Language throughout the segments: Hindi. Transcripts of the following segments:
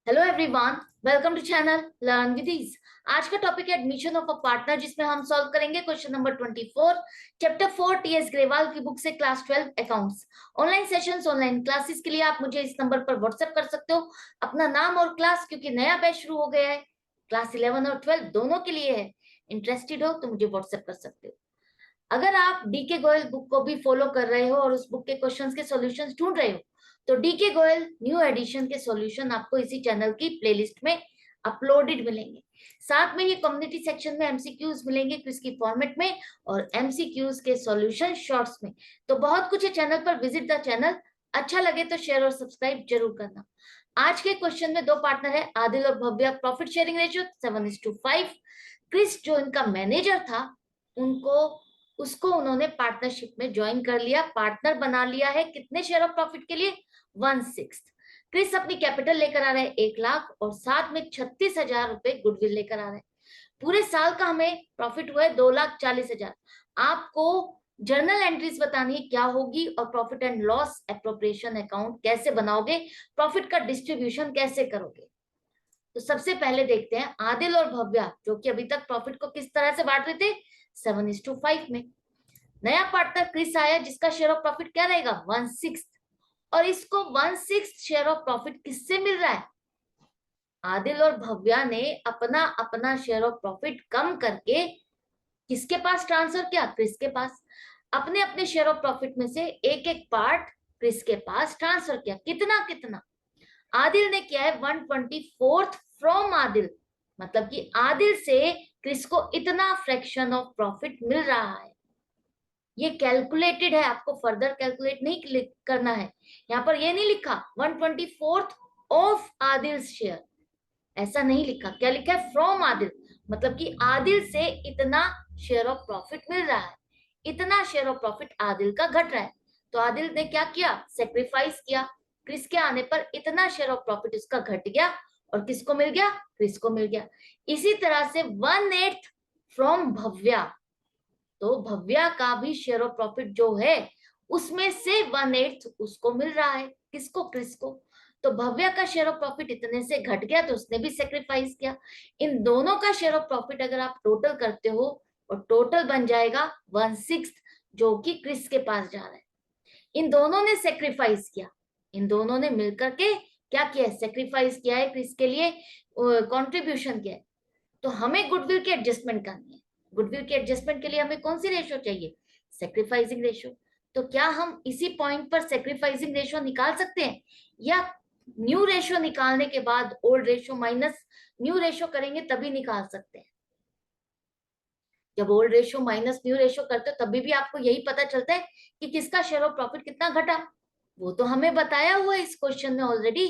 Hello everyone, welcome to channel learn with ease. आज का टॉपिक है एडमिशन ऑफ अ पार्टनर, जिसमें हम सॉल्व करेंगे question number 24, chapter 4 TS Grewal की बुक से class 12 accounts. Online sessions, online classes के लिए आप मुझे इस नंबर पर व्हाट्सएप कर सकते हो अपना नाम और क्लास, क्योंकि नया बैच शुरू हो गया है। क्लास 11 और 12 दोनों के लिए है। इंटरेस्टेड हो तो मुझे व्हाट्सएप कर सकते हो। अगर आप डीके गोयल बुक को भी फॉलो कर रहे हो और उस बुक के क्वेश्चंस के सॉल्यूशंस ढूंढ रहे हो, तो डीके गोयल न्यू एडिशन के सॉल्यूशन आपको इसी चैनल की प्लेलिस्ट में अपलोडेड मिलेंगे। साथ में ये कम्युनिटी सेक्शन में एमसीक्यूज मिलेंगे क्विज की फॉर्मेट में, और एमसीक्यूज के सॉल्यूशन शॉर्ट्स में। तो बहुत कुछ है चैनल पर, विजिट द चैनल। अच्छा लगे तो शेयर और सब्सक्राइब जरूर करना। आज के क्वेश्चन में दो पार्टनर है, आदिल और Bhavya. Profit sharing ratio 7:5। Chris जो इनका मैनेजर था, उनको उसको उन्होंने पार्टनरशिप में ज्वाइन कर लिया, पार्टनर बना लिया है। कितने शेयर ऑफ प्रॉफिट के लिए? 1/6। क्रिस अपनी कैपिटल लेकर आ रहे हैं 1 लाख, और साथ में 36,000 रुपए गुडविल लेकर आ रहे हैं। पूरे साल का हमें प्रॉफिट हुआ है 2,40,000। आपको जर्नल एंट्रीज बतानी है क्या होगी, और profit and loss appropriation account कैसे बनाओगे, प्रॉफिट का डिस्ट्रीब्यूशन कैसे करोगे। तो सबसे पहले देखते हैं आदिल और भव्या, जो कि अभी तक प्रॉफिट को किस तरह से बांट रहे थे, 7:5 में। नया पार्टनर क्रिस आया, जिसका शेयर ऑफ प्रॉफिट क्या रहेगा, 1/6। और इसको 1/6 शेयर ऑफ प्रॉफिट किससे मिल रहा है? आदिल और भव्या ने अपना अपना शेयर ऑफ प्रॉफिट कम करके किसके पास ट्रांसफर किया? क्रिस के पास। अपने अपने शेयर ऑफ प्रॉफिट में से एक एक पार्ट क्रिस के पास ट्रांसफर किया। कितना कितना? आदिल ने किया है 1/24 फ्रॉम आदिल, मतलब कि आदिल से क्रिस को इतना फ्रैक्शन ऑफ प्रॉफिट मिल रहा है। ये कैलकुलेटेड है, आपको फर्दर कैलकुलेट नहीं करना है। यहाँ पर ये नहीं लिखा 1/24 ऑफ आदिल शेयर, ऐसा नहीं लिखा। क्या लिखा है? फ्रॉम आदिल, मतलब कि आदिल से इतना शेयर ऑफ प्रॉफिट मिल रहा है, इतना शेयर ऑफ प्रॉफिट आदिल का घट रहा है। तो आदिल ने क्या किया? सेक्रीफाइस किया। क्रिस के आने पर इतना शेयर ऑफ प्रॉफिट उसका घट गया, और किसको मिल गया? क्रिस को मिल गया। इसी तरह से 1/8 फ्रॉम भव्या, तो भव्या का भी शेयर ऑफ प्रॉफिट जो है, उसमें से 1/8 उसको मिल रहा है। किसको? क्रिस को। तो भव्या का शेयर ऑफ प्रॉफिट इतने से घट गया, तो उसने भी सेक्रीफाइस किया। इन दोनों का शेयर ऑफ प्रॉफिट अगर आप टोटल करते हो, और टोटल बन जाएगा 1/6, जो कि क्रिस के पास जा रहा है। इन दोनों ने सेक्रीफाइस किया, इन दोनों ने मिलकर के क्या किया? सेक्रीफाइस किया है, क्रिस के लिए कॉन्ट्रीब्यूशन किया है। तो हमें गुडविल की एडजस्टमेंट करनी है। गुडविल की एडजस्टमेंट के लिए हमें कौन सी रेशियो चाहिए? Sacrificing ratio. तो क्या हम इसी पॉइंट पर सेक्रीफाइसिंग रेशियो निकाल सकते हैं, या न्यू रेशियो निकालने के बाद old ratio minus new ratio करेंगे तभी निकाल सकते हैं? जब old ratio minus new ratio करते हो तभी भी आपको यही पता चलता है कि किसका शेयर ऑफ प्रॉफिट कितना घटा। वो तो हमें बताया हुआ है इस क्वेश्चन में ऑलरेडी,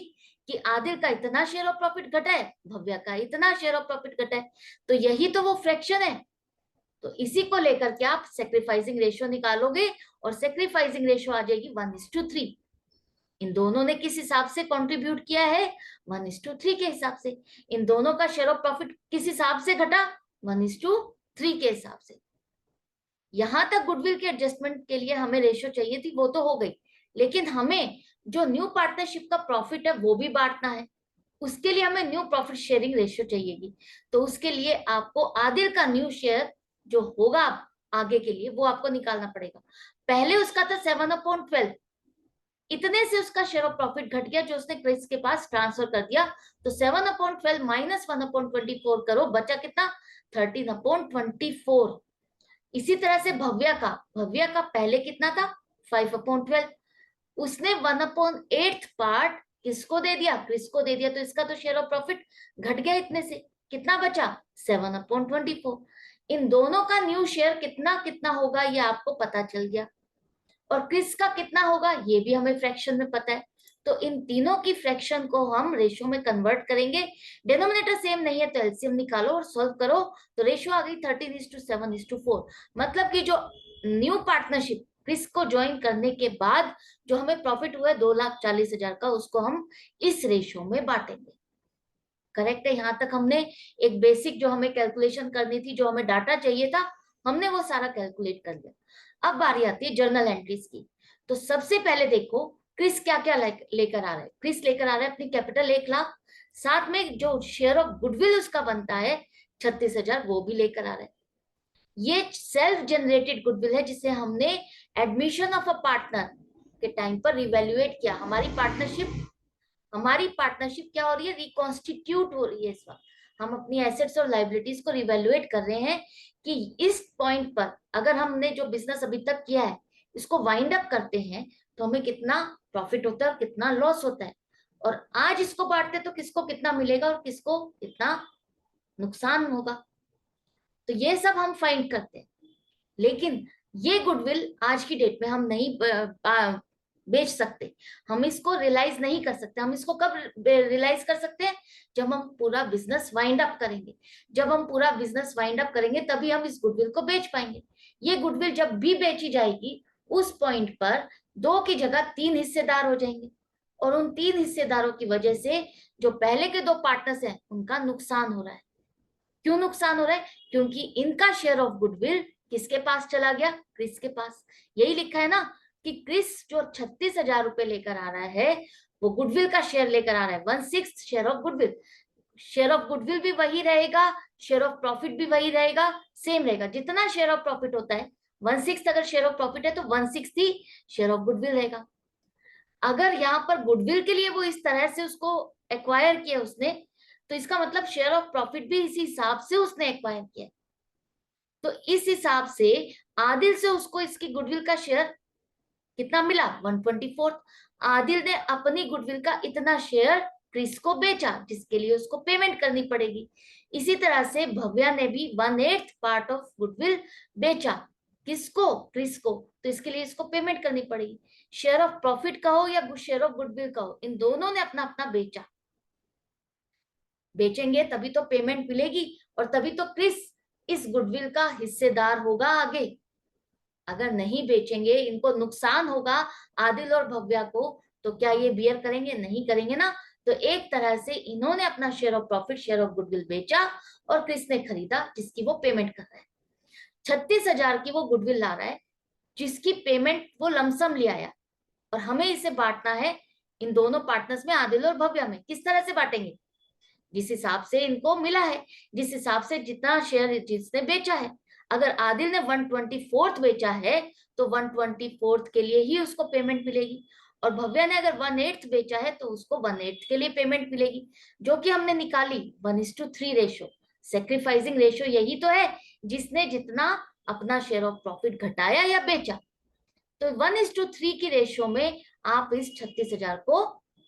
कि आदिल का इतना शेयर ऑफ प्रॉफिट घटा है, भव्या का इतना शेयर ऑफ प्रॉफिट घटा है। तो यही तो वो फ्रैक्शन है। तो इसी को लेकर के आप सेक्रीफाइसिंग रेशियो निकालोगे, और सेक्रीफाइसिंग रेशियो आ जाएगी 1:3। इन दोनों ने किस हिसाब से कंट्रीब्यूट किया है? 1:3 के हिसाब से। इन दोनों का शेयर ऑफ प्रॉफिट किस हिसाब से घटा? 1:3 के हिसाब से। यहां तक गुडविल के एडजस्टमेंट के लिए हमें रेशियो चाहिए थी, वो तो हो गई। लेकिन हमें जो न्यू पार्टनरशिप का प्रॉफिट है वो भी बांटना है, उसके लिए हमें न्यू प्रॉफिट शेयरिंग रेशियो चाहिएगी। तो उसके लिए आपको आदिल का न्यू शेयर जो होगा आगे के लिए, वो आपको निकालना पड़ेगा। पहले उसका था 7/12, इतने से उसका शेयर ऑफ प्रॉफिट घट गया, जो उसने क्रिस के पास ट्रांसफर कर दिया। तो 7/12 माइनस 1/24 करो, बचा कितना? 13/24। इसी तरह से भव्या का पहले कितना था? 5/12। उसने 1/8 पार्ट किसको दे दिया? क्रिस को दे दिया। तो इसका तो शेयर ऑफ प्रॉफिट घट गया इतने से। कितना बचा? 7/24। इन दोनों का न्यू शेयर कितना कितना होगा ये आपको पता चल गया, और क्रिस का कितना होगा ये भी हमें फ्रैक्शन में पता है। तो इन तीनों की फ्रैक्शन को हम रेशियो में कन्वर्ट करेंगे। डिनोमिनेटर सेम नहीं है तो एलसीएम निकालो और सॉल्व करो। तो रेशियो आ गई 13:7:4। मतलब कि जो न्यू पार्टनरशिप क्रिस को ज्वाइन करने के बाद जो हमें प्रॉफिट हुआ है 2,40,000 का, उसको हम इस रेशियो में बांटेंगे। करेक्ट है? यहां तक हमने एक बेसिक जो हमें कैलकुलेशन करनी थी, जो हमें डाटा चाहिए था, हमने वो सारा कैलकुलेट कर लिया। अब बारी आती है जर्नल एंट्रीज की। तो सबसे पहले देखो, क्रिस क्या क्या लेकर आ रहा है? क्रिस लेकर आ रहा है अपनी कैपिटल 1 लाख, साथ में जो शेयर ऑफ गुडविल उसका बनता है 36,000, वो भी लेकर आ रहा है। ये सेल्फ जनरेटेड गुडविल है जिसे हमने एडमिशन ऑफ अ पार्टनर के टाइम पर रिवैल्यूएट किया। हमारी पार्टनरशिप क्या हो रही है? रिकॉन्स्टिट्यूट हो रही है इस वक्त। हम अपनी एसेट्स और लाइबिलिटीज को रिवैल्यूएट कर रहे हैं कि इस पॉइंट पर अगर हमने जो बिजनेस अभी तक किया है इसको वाइंड अप करते हैं तो हमें कितना प्रॉफिट होता है और कितना लॉस होता है, और आज इसको बांटते तो किसको कितना मिलेगा और किसको कितना नुकसान होगा। तो ये सब हम फाइंड करते हैं। लेकिन ये गुडविल आज की डेट में हम नहीं बेच सकते, हम इसको रियलाइज नहीं कर सकते। हम इसको कब रियलाइज कर सकते हैं? जब हम पूरा बिजनेस वाइंड अप करेंगे। जब हम पूरा बिजनेस वाइंड अप करेंगे तभी हम इस गुडविल को बेच पाएंगे। ये गुडविल जब भी बेची जाएगी उस पॉइंट पर 2 की जगह 3 हिस्सेदार हो जाएंगे, और उन 3 हिस्सेदारों की वजह से जो पहले के 2 पार्टनर्स हैं उनका नुकसान हो रहा है। क्यों नुकसान हो रहा है? क्योंकि इनका शेयर ऑफ गुडविल किसके पास चला गया? क्रिस के पास। यही लिखा है ना कि क्रिस जो 36,000 रुपए लेकर आ रहा है वो गुडविल का शेयर लेकर आ रहा है, 1/6 share of goodwill. Share of goodwill भी वही रहेगा, शेयर ऑफ प्रॉफिट भी वही रहेगा, सेम रहेगा। जितना शेयर ऑफ प्रॉफिट होता है 1/6 अगर शेयर ऑफ प्रॉफिट है तो 1/6 ही शेयर ऑफ गुडविल रहेगा। अगर यहाँ पर गुडविल के लिए वो इस तरह से उसको एक्वायर किया उसने, तो इसका मतलब शेयर ऑफ प्रॉफिट भी इसी हिसाब से उसने एक्वायर किया। तो इस हिसाब से आदिल से उसको इसकी गुडविल का शेयर कितना मिला? 1/24। आदिल ने अपनी गुडविल का इतना शेयर क्रिस को बेचा जिसके लिए उसको पेमेंट करनी पड़ेगी। इसी तरह से भव्या ने भी 1/8 पार्ट ऑफ गुडविल बेचा। किसको? क्रिस को। तो इसके लिए इसको पेमेंट करनी पड़ेगी। शेयर ऑफ प्रॉफिट का हो या शेयर ऑफ गुडविल का हो, इन दोनों ने अपना अपना बेचा। बेचेंगे तभी तो पेमेंट मिलेगी और तभी तो क्रिस इस गुडविल का हिस्सेदार होगा आगे। अगर नहीं बेचेंगे, इनको नुकसान होगा आदिल और भव्या को, तो क्या ये बियर करेंगे? नहीं करेंगे ना। तो एक तरह से इन्होंने अपना share of profit, share of goodwill बेचा और क्रिस ने खरीदा जिसकी वो पेमेंट कर रहा है। 36,000 की वो गुडविल ला रहा है जिसकी पेमेंट वो लमसम ले आया, और हमें इसे बांटना है इन दोनों पार्टनर्स में, आदिल और भव्या में। किस तरह से बांटेंगे? जिस हिसाब से इनको मिला है, जिस हिसाब से जितना शेयर जिसने बेचा है। अगर आदिल ने 1/24 बेचा है तो 1/24 के लिए ही उसको पेमेंट मिलेगी, और भव्या ने अगर 1/8 बेचा है तो उसको 1/8 के लिए पेमेंट मिलेगी, जो कि हमने निकाली 1:3 रेशो। सेक्रीफाइसिंग रेशो यही तो है, जिसने जितना अपना शेयर ऑफ प्रॉफिट घटाया या बेचा। तो 1:3 की रेशो में आप इस 36,000 को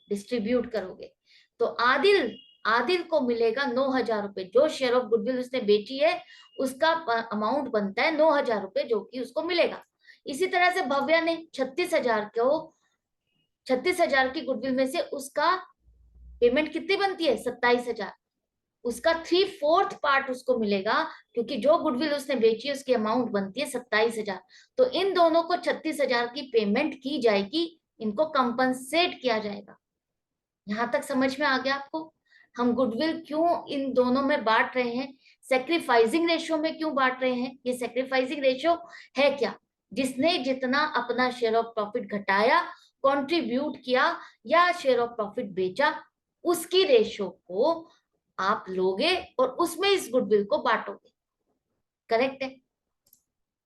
डिस्ट्रीब्यूट करोगे। तो आदिल आदिल को मिलेगा 9,000 रुपए। जो शेयर ऑफ गुडविल उसने बेची है उसका अमाउंट बनता है 9,000 रुपए, जो कि उसको मिलेगा। इसी तरह से भव्या ने 36,000 की गुडविल में से उसका पेमेंट कितनी बनती है? 27,000। उसका 3/4 पार्ट उसको मिलेगा, क्योंकि जो गुडविल उसने बेची है उसकी अमाउंट बनती है 27,000। तो इन दोनों को 36,000 की पेमेंट की जाएगी, इनको कंपनसेट किया जाएगा। यहां तक समझ में आ गया आपको? हम गुडविल क्यों इन दोनों में बांट रहे हैं, सेक्रीफाइसिंग रेशियो में क्यों बांट रहे हैं? ये सेक्रीफाइसिंग रेशियो है क्या? जिसने जितना अपना शेयर ऑफ प्रॉफिट घटाया, कंट्रीब्यूट किया या शेयर ऑफ प्रॉफिट बेचा, उसकी रेशियो को आप लोगे और उसमें इस गुडविल को बांटोगे। करेक्ट है?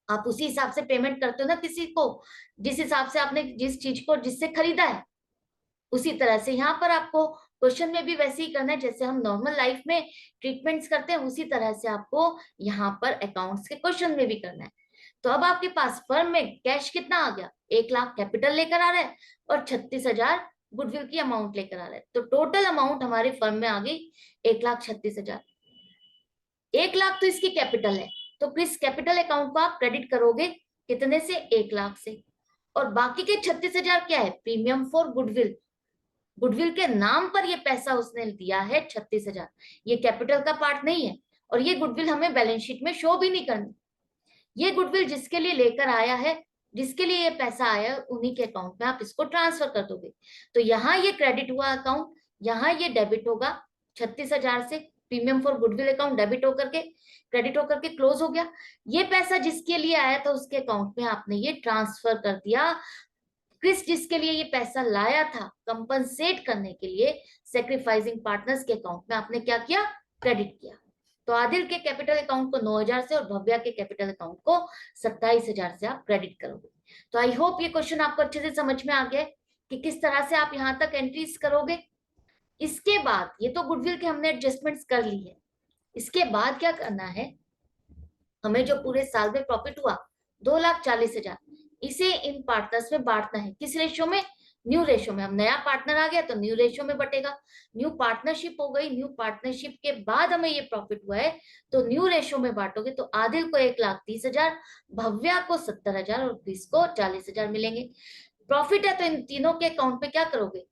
आप उसी हिसाब से पेमेंट करते हो ना किसी को, जिस हिसाब से आपने जिस चीज को जिससे खरीदा है, उसी तरह से यहाँ पर आपको क्वेश्चन में भी वैसे ही करना है। जैसे हम नॉर्मल लाइफ में ट्रीटमेंट्स करते हैं उसी तरह से आपको यहाँ पर अकाउंट्स के क्वेश्चन में भी करना है। तो अब आपके पास फर्म में कैश कितना आ गया? 1 लाख कैपिटल लेकर आ रहा है और 36,000 गुडविल की अमाउंट लेकर आ रहा है। तो टोटल अमाउंट हमारे फर्म में आ गई 1,36,000। 1 लाख तो इसकी कैपिटल है, तो किस कैपिटल अकाउंट को आप क्रेडिट करोगे? कितने से? 1 लाख से। और बाकी के 36,000 क्या है? Premium for goodwill. गुडविल के नाम पर ये पैसा उसने दिया है 36,000। ये कैपिटल का पार्ट नहीं है, और ये गुडविल हमें बैलेंस शीट में शो भी नहीं करनी। ये गुडविल जिसके लिए लेकर आया है, जिसके लिए ये पैसा आया है, उन्हीं के अकाउंट में आप इसको ट्रांसफर कर दोगे। तो यहाँ ये क्रेडिट हुआ अकाउंट, यहाँ ये डेबिट होगा 36,000 से। Premium for goodwill account debit होकर के, क्रेडिट होकर के क्लोज हो गया। ये पैसा जिसके लिए आया था उसके अकाउंट में आपने ये ट्रांसफर कर दिया क्रिस जिसके लिए ये पैसा लाया था कंपनसेट करने के लिए, सेक्रीफाइसिंग पार्टनर्स के अकाउंट में आपने क्या किया, क्रेडिट किया। तो आदिल के कैपिटल अकाउंट को 9,000 से और भव्या के कैपिटल अकाउंट को 27,000 से आप क्रेडिट करोगे। तो आई होप ये क्वेश्चन आपको अच्छे से समझ में आ गया कि किस तरह से आप यहाँ तक एंट्रीज करोगे। इसके बाद ये तो गुडविल के हमने एडजस्टमेंट्स कर ली है, इसके बाद क्या करना है, हमें जो पूरे साल में प्रॉफिट हुआ 2,40,000, इसे इन पार्टनर्स में बांटना है। किस रेशियो में, न्यू रेशियो में। हम नया पार्टनर आ गया तो न्यू रेशियो में बटेगा, न्यू पार्टनरशिप हो गई, न्यू पार्टनरशिप के बाद हमें ये प्रॉफिट हुआ है तो न्यू रेशियो में बांटोगे तो आदिल को 1,30,000, भव्या को 70,000 और क्रिस को 40,000 मिलेंगे। प्रॉफिट है तो इन तीनों के अकाउंट में क्या करोगे,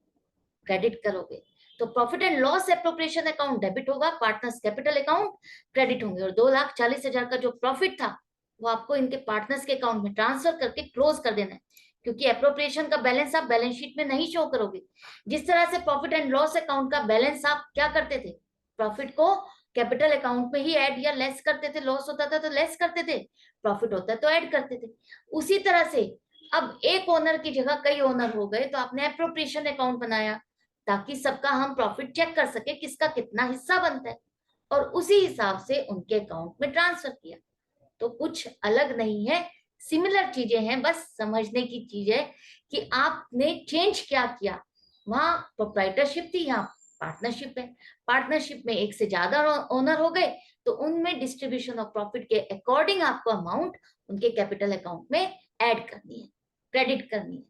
क्रेडिट करोगे। तो profit and loss appropriation account debit होगा, पार्टनर्स कैपिटल अकाउंट क्रेडिट होंगे, और 2,40,000 का जो प्रॉफिट था वो आपको इनके पार्टनर्स के अकाउंट में ट्रांसफर करके क्लोज कर देना है, क्योंकि एप्रोप्रिएशन का बैलेंस आप बैलेंस शीट में नहीं शो करोगे। जिस तरह से प्रॉफिट एंड लॉस अकाउंट का बैलेंस आप क्या करते थे, प्रॉफिट को कैपिटल अकाउंट में ही ऐड या लेस करते थे, लॉस होता था तो लेस करते थे, प्रॉफिट होता है तो ऐड करते थे। उसी तरह से अब एक ओनर की जगह कई ओनर हो गए तो आपने एप्रोप्रिएशन अकाउंट बनाया ताकि सबका हम प्रॉफिट चेक कर सके किसका कितना हिस्सा बनता है, और उसी हिसाब से उनके अकाउंट में ट्रांसफर किया। तो कुछ अलग नहीं है, सिमिलर चीजें हैं, बस समझने की चीज है कि आपने चेंज क्या किया। वहां प्रोप्राइटरशिप थी, यहाँ पार्टनरशिप है, पार्टनरशिप में एक से ज्यादा ओनर हो गए तो उनमें डिस्ट्रीब्यूशन ऑफ प्रॉफिट के अकॉर्डिंग आपको अमाउंट उनके कैपिटल अकाउंट में ऐड करनी है, क्रेडिट करनी है।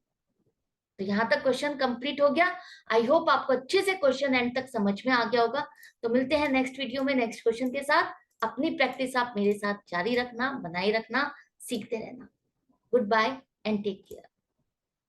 तो यहाँ तक क्वेश्चन कंप्लीट हो गया। आई होप आपको अच्छे से क्वेश्चन एंड तक समझ में आ गया होगा। तो मिलते हैं नेक्स्ट वीडियो में नेक्स्ट क्वेश्चन के साथ। अपनी प्रैक्टिस आप मेरे साथ जारी रखना, बनाए रखना, सीखते रहना। Good bye and take care.